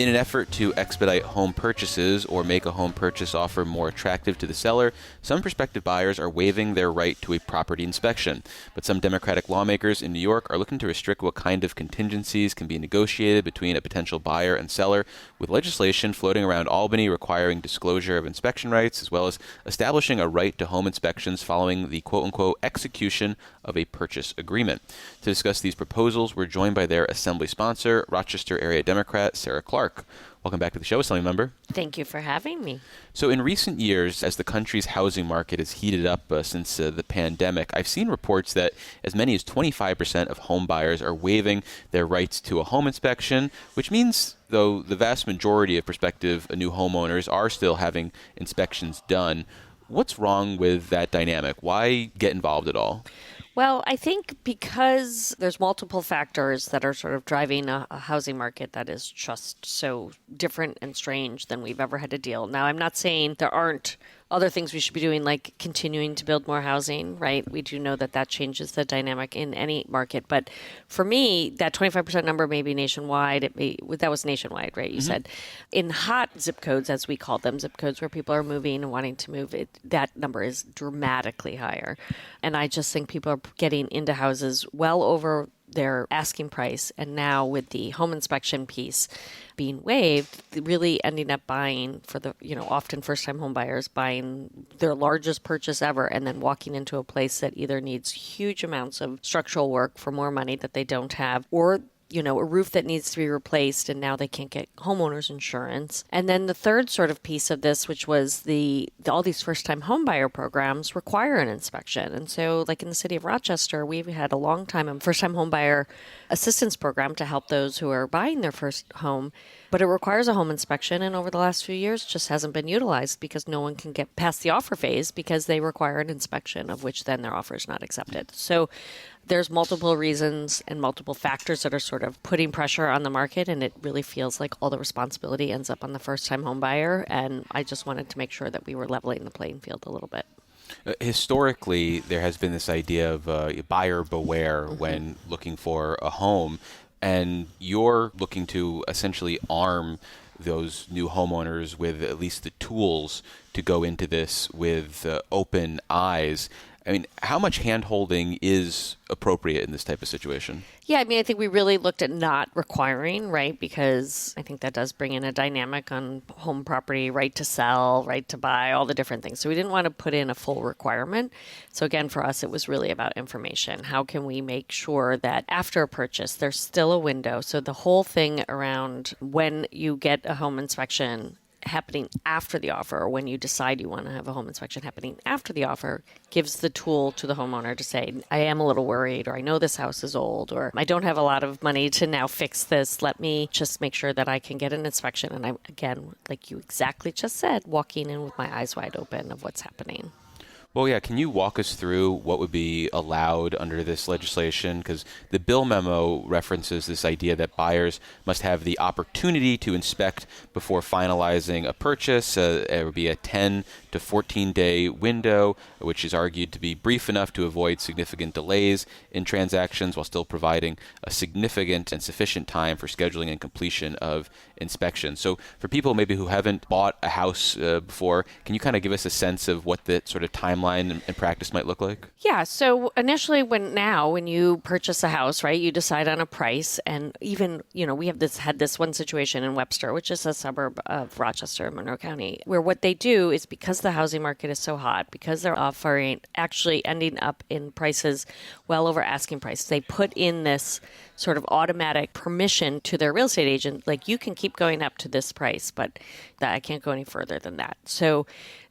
In an effort to expedite home purchases or make a home purchase offer more attractive to the seller, some prospective buyers are waiving their right to a property inspection. But some Democratic lawmakers in New York are looking to restrict what kind of contingencies can be negotiated between a potential buyer and seller, with legislation floating around Albany requiring disclosure of inspection rights, as well as establishing a right to home inspections following the quote-unquote execution of a purchase agreement. To discuss these proposals, we're joined by their Assembly sponsor, Rochester-area Democrat Sarah Clark. Welcome back to the show, Assemblymember. Thank you for having me. So in recent years, as the country's housing market has heated up since the pandemic, I've seen reports that as many as 25% of home buyers are waiving their rights to a home inspection, which means, though, the vast majority of prospective new homeowners are still having inspections done. What's wrong with that dynamic? Why get involved at all? Well, I think because there's multiple factors that are sort of driving a housing market that is just so different and strange than we've ever had to deal. Now, I'm not saying there aren't other things we should be doing, like continuing to build more housing, right? We do know that that changes the dynamic in any market. But for me, that 25% number may be nationwide. That was nationwide, right? You said in hot zip codes, as we call them, zip codes where people are moving and wanting to move, that number is dramatically higher. And I just think people are getting into houses well over their asking price. And now with the home inspection piece being waived, really ending up buying for the, often first-time home buyers buying their largest purchase ever and then walking into a place that either needs huge amounts of structural work for more money that they don't have, or a roof that needs to be replaced, and now they can't get homeowners insurance. And then the third sort of piece of this, which was all these first-time home buyer programs require an inspection. And so, like in the city of Rochester, we've had a long time a first-time home buyer assistance program to help those who are buying their first home, but it requires a home inspection, and over the last few years just hasn't been utilized because no one can get past the offer phase because they require an inspection, of which then their offer is not accepted. So there's multiple reasons and multiple factors that are sort of putting pressure on the market, and it really feels like all the responsibility ends up on the first-time home buyer, and I just wanted to make sure that we were leveling the playing field a little bit. Historically, there has been this idea of buyer beware when looking for a home, and you're looking to essentially arm those new homeowners with at least the tools to go into this with open eyes. I mean, how much hand-holding is appropriate in this type of situation? Yeah, I think we really looked at not requiring, right? Because I think that does bring in a dynamic on home property, right to sell, right to buy, all the different things. So we didn't want to put in a full requirement. So again, for us, it was really about information. How can we make sure that after a purchase, there's still a window? So the whole thing around when you get a home inspection happening after the offer, or when you decide you want to have a home inspection happening after the offer, gives the tool to the homeowner to say, I am a little worried, or I know this house is old, or I don't have a lot of money to now fix this. Let me just make sure that I can get an inspection. And I'm, again, like you exactly just said, walking in with my eyes wide open of what's happening. Well, yeah. Can you walk us through what would be allowed under this legislation? Because the bill memo references this idea that buyers must have the opportunity to inspect before finalizing a purchase. It would be a 10 to 14-day window, which is argued to be brief enough to avoid significant delays in transactions while still providing a significant and sufficient time for scheduling and completion of inspections. So for people maybe who haven't bought a house before, can you kind of give us a sense of what the sort of timeline and practice might look like? Yeah. So initially, when you purchase a house, right, you decide on a price, and even, we have had this one situation in Webster, which is a suburb of Rochester in Monroe County, where what they do is, because the housing market is so hot, because they're offering actually ending up in prices well over asking price, they put in this sort of automatic permission to their real estate agent, like, you can keep going up to this price, but I can't go any further than that. So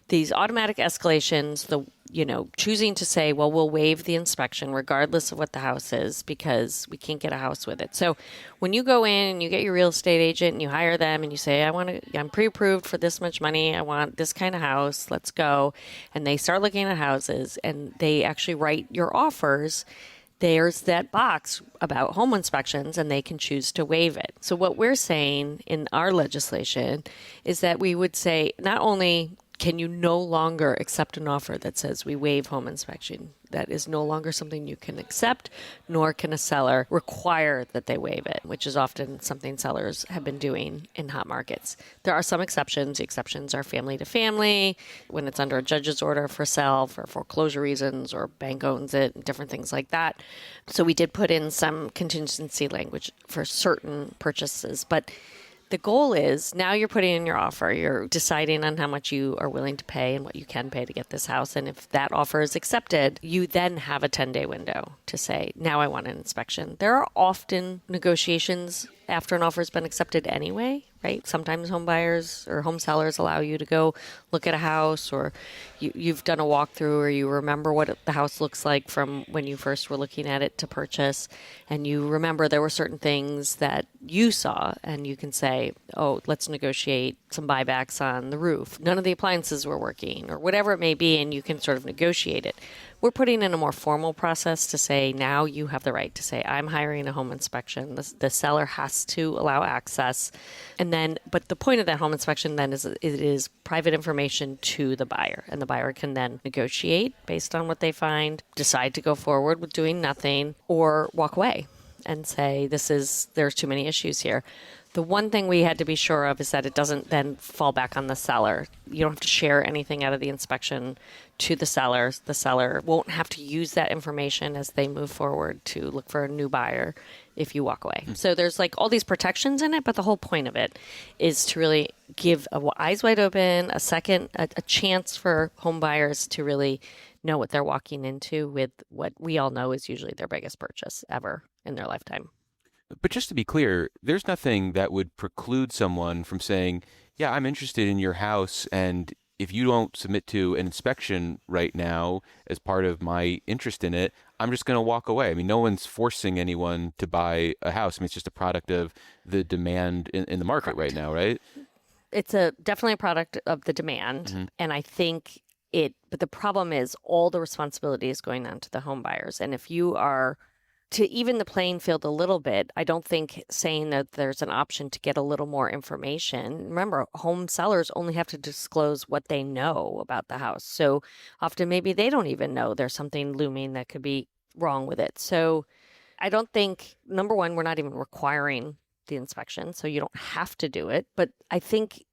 these automatic escalations, choosing to say, well, we'll waive the inspection regardless of what the house is because we can't get a house with it. So when you go in and you get your real estate agent and you hire them and you say, I'm pre-approved for this much money, I want this kind of house, let's go. And they start looking at houses and they actually write your offers. There's that box about home inspections, and they can choose to waive it. So what we're saying in our legislation is that we would say, not only can you no longer accept an offer that says we waive home inspection, That is no longer something you can accept, nor can a seller require that they waive it, which is often something sellers have been doing in hot markets. There are some exceptions. The exceptions are family to family, when it's under a judge's order for sale for foreclosure reasons, or bank owns it, different things like that. So we did put in some contingency language for certain purchases, but the goal is now you're putting in your offer, you're deciding on how much you are willing to pay and what you can pay to get this house. And if that offer is accepted, you then have a 10-day window to say, now I want an inspection. There are often negotiations after an offer has been accepted anyway, right? Sometimes home buyers or home sellers allow you to go look at a house, or you've done a walkthrough, or you remember what the house looks like from when you first were looking at it to purchase, and you remember there were certain things that you saw, and you can say, oh, let's negotiate some buybacks on the roof. None of the appliances were working, or whatever it may be, and you can sort of negotiate it. We're putting in a more formal process to say, now you have the right to say, I'm hiring a home inspection. The seller has to allow access. And then, but the point of that home inspection then is it is private information to the buyer. And the buyer can then negotiate based on what they find, decide to go forward with doing nothing, or walk away and say, there's too many issues here. The one thing we had to be sure of is that it doesn't then fall back on the seller. You don't have to share anything out of the inspection to the seller. The seller won't have to use that information as they move forward to look for a new buyer if you walk away. So there's like all these protections in it, but the whole point of it is to really give eyes wide open, a chance for home buyers to really know what they're walking into with what we all know is usually their biggest purchase ever in their lifetime. But just to be clear, there's nothing that would preclude someone from saying, yeah, I'm interested in your house, and if you don't submit to an inspection right now as part of my interest in it, I'm just going to walk away. I mean, no one's forcing anyone to buy a house. I mean, it's just a product of the demand in the market right now, right? It's definitely a product of the demand. And I think but the problem is all the responsibility is going on to the home buyers. And if you are to even the playing field a little bit, I don't think saying that there's an option to get a little more information. Remember, home sellers only have to disclose what they know about the house. So often maybe they don't even know there's something looming that could be wrong with it. So I don't think, number one, we're not even requiring the inspection, so you don't have to do it. But I think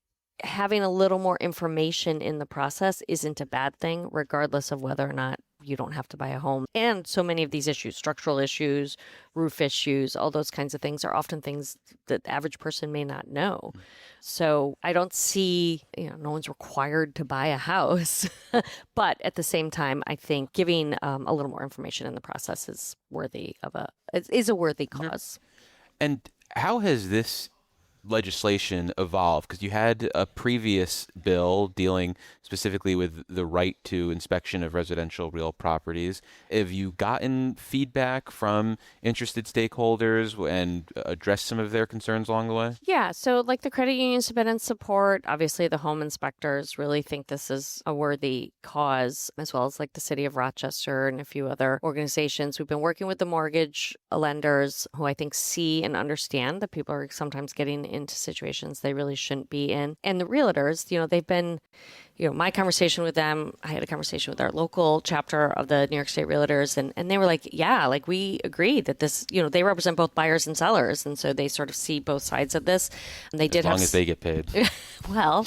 having a little more information in the process isn't a bad thing, regardless of whether or not you don't have to buy a home. And so many of these issues, structural issues, roof issues, all those kinds of things are often things that the average person may not know. So I don't see, no one's required to buy a house. But at the same time, I think giving a little more information in the process is a worthy cause. And how has this legislation evolve? Because you had a previous bill dealing specifically with the right to inspection of residential real properties. Have you gotten feedback from interested stakeholders and addressed some of their concerns along the way? Yeah, so like the credit unions have been in support. Obviously, the home inspectors really think this is a worthy cause, as well as like the city of Rochester and a few other organizations. We've been working with the mortgage lenders, who I think see and understand that people are sometimes getting into situations they really shouldn't be in. And the realtors, they've been, my conversation with them, I had a conversation with our local chapter of the New York State Realtors, and they were like, yeah, like we agree that this, they represent both buyers and sellers. And so they sort of see both sides of this. And they did as long as they get paid. Well,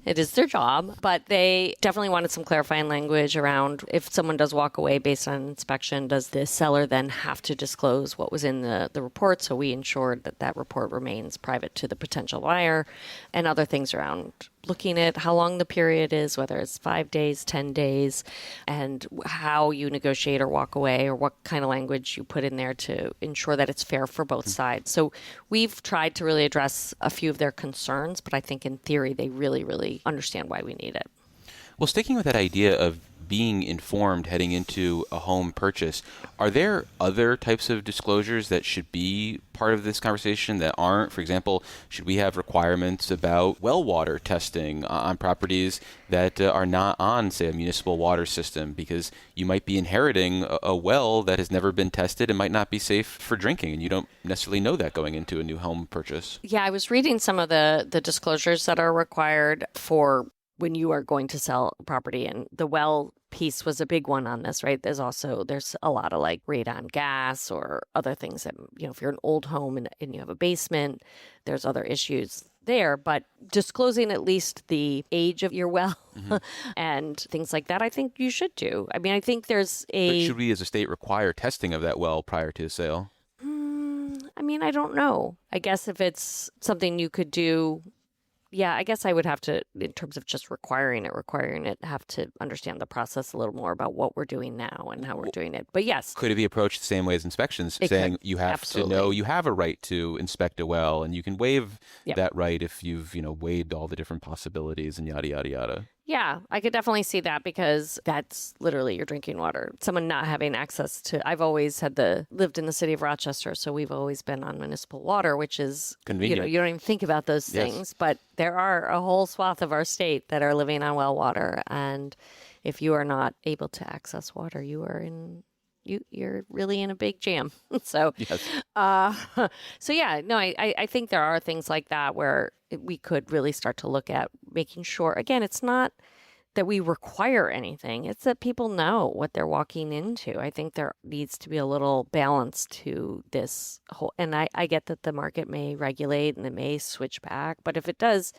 it is their job, but they definitely wanted some clarifying language around if someone does walk away based on inspection, does the seller then have to disclose what was in the report? So we ensured that report remains private to the potential buyer, and other things around looking at how long the period is, whether it's 5 days, 10 days, and how you negotiate or walk away, or what kind of language you put in there to ensure that it's fair for both sides. So we've tried to really address a few of their concerns, but I think in theory they really, really understand why we need it. Well, sticking with that idea of being informed heading into a home purchase, are there other types of disclosures that should be part of this conversation that aren't? For example, should we have requirements about well water testing on properties that are not on, say, a municipal water system? Because you might be inheriting a well that has never been tested and might not be safe for drinking, and you don't necessarily know that going into a new home purchase. Yeah, I was reading some of the disclosures that are required for when you are going to sell a property. And the well piece was a big one on this, right? There's a lot of like radon gas or other things that, if you're an old home and you have a basement, there's other issues there. But disclosing at least the age of your well and things like that, I think you should do. I mean, I think there's But should we as a state require testing of that well prior to sale? I mean, I don't know. I guess if it's something you could do, yeah, I guess I would have to, in terms of just requiring it, have to understand the process a little more about what we're doing now and how we're doing it. But yes. Could it be approached the same way as inspections, saying you have to know you have a right to inspect a well, and you can waive that right if you've, weighed all the different possibilities and yada, yada, yada? Yeah, I could definitely see that because that's literally your drinking water. Someone not having access to, I've always lived in the city of Rochester, so we've always been on municipal water, which is convenient. You don't even think about those things, but there are a whole swath of our state that are living on well water. And if you are not able to access water, you're really in a big jam. So, I think there are things like that where we could really start to look at making sure, again, it's not that we require anything. It's that people know what they're walking into. I think there needs to be a little balance to this whole, and I get that the market may regulate and it may switch back, but if it does,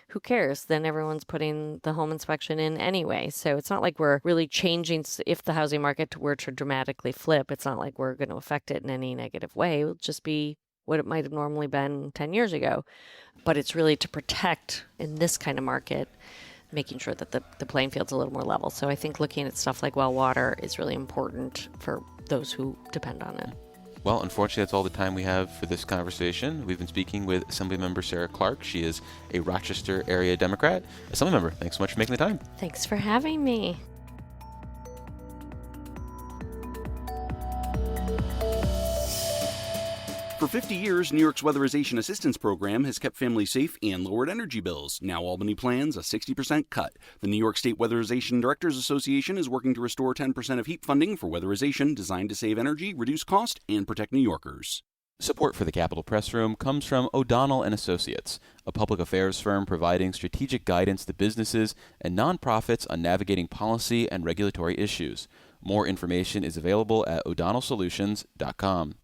who cares? Then everyone's putting the home inspection in anyway. So it's not like we're really changing. If the housing market were to dramatically flip, it's not like we're going to affect it in any negative way. It'll just be what it might have normally been 10 years ago. But it's really to protect in this kind of market, making sure that the playing field's a little more level. So I think looking at stuff like well water is really important for those who depend on it. Well, unfortunately, that's all the time we have for this conversation. We've been speaking with Assemblymember Sarah Clark. She is a Rochester-area Democrat. Assemblymember, thanks so much for making the time. Thanks for having me. For 50 years, New York's Weatherization Assistance Program has kept families safe and lowered energy bills. Now Albany plans a 60% cut. The New York State Weatherization Directors Association is working to restore 10% of HEAP funding for weatherization designed to save energy, reduce cost, and protect New Yorkers. Support for the Capitol Press Room comes from O'Donnell & Associates, a public affairs firm providing strategic guidance to businesses and nonprofits on navigating policy and regulatory issues. More information is available at o'donnellsolutions.com.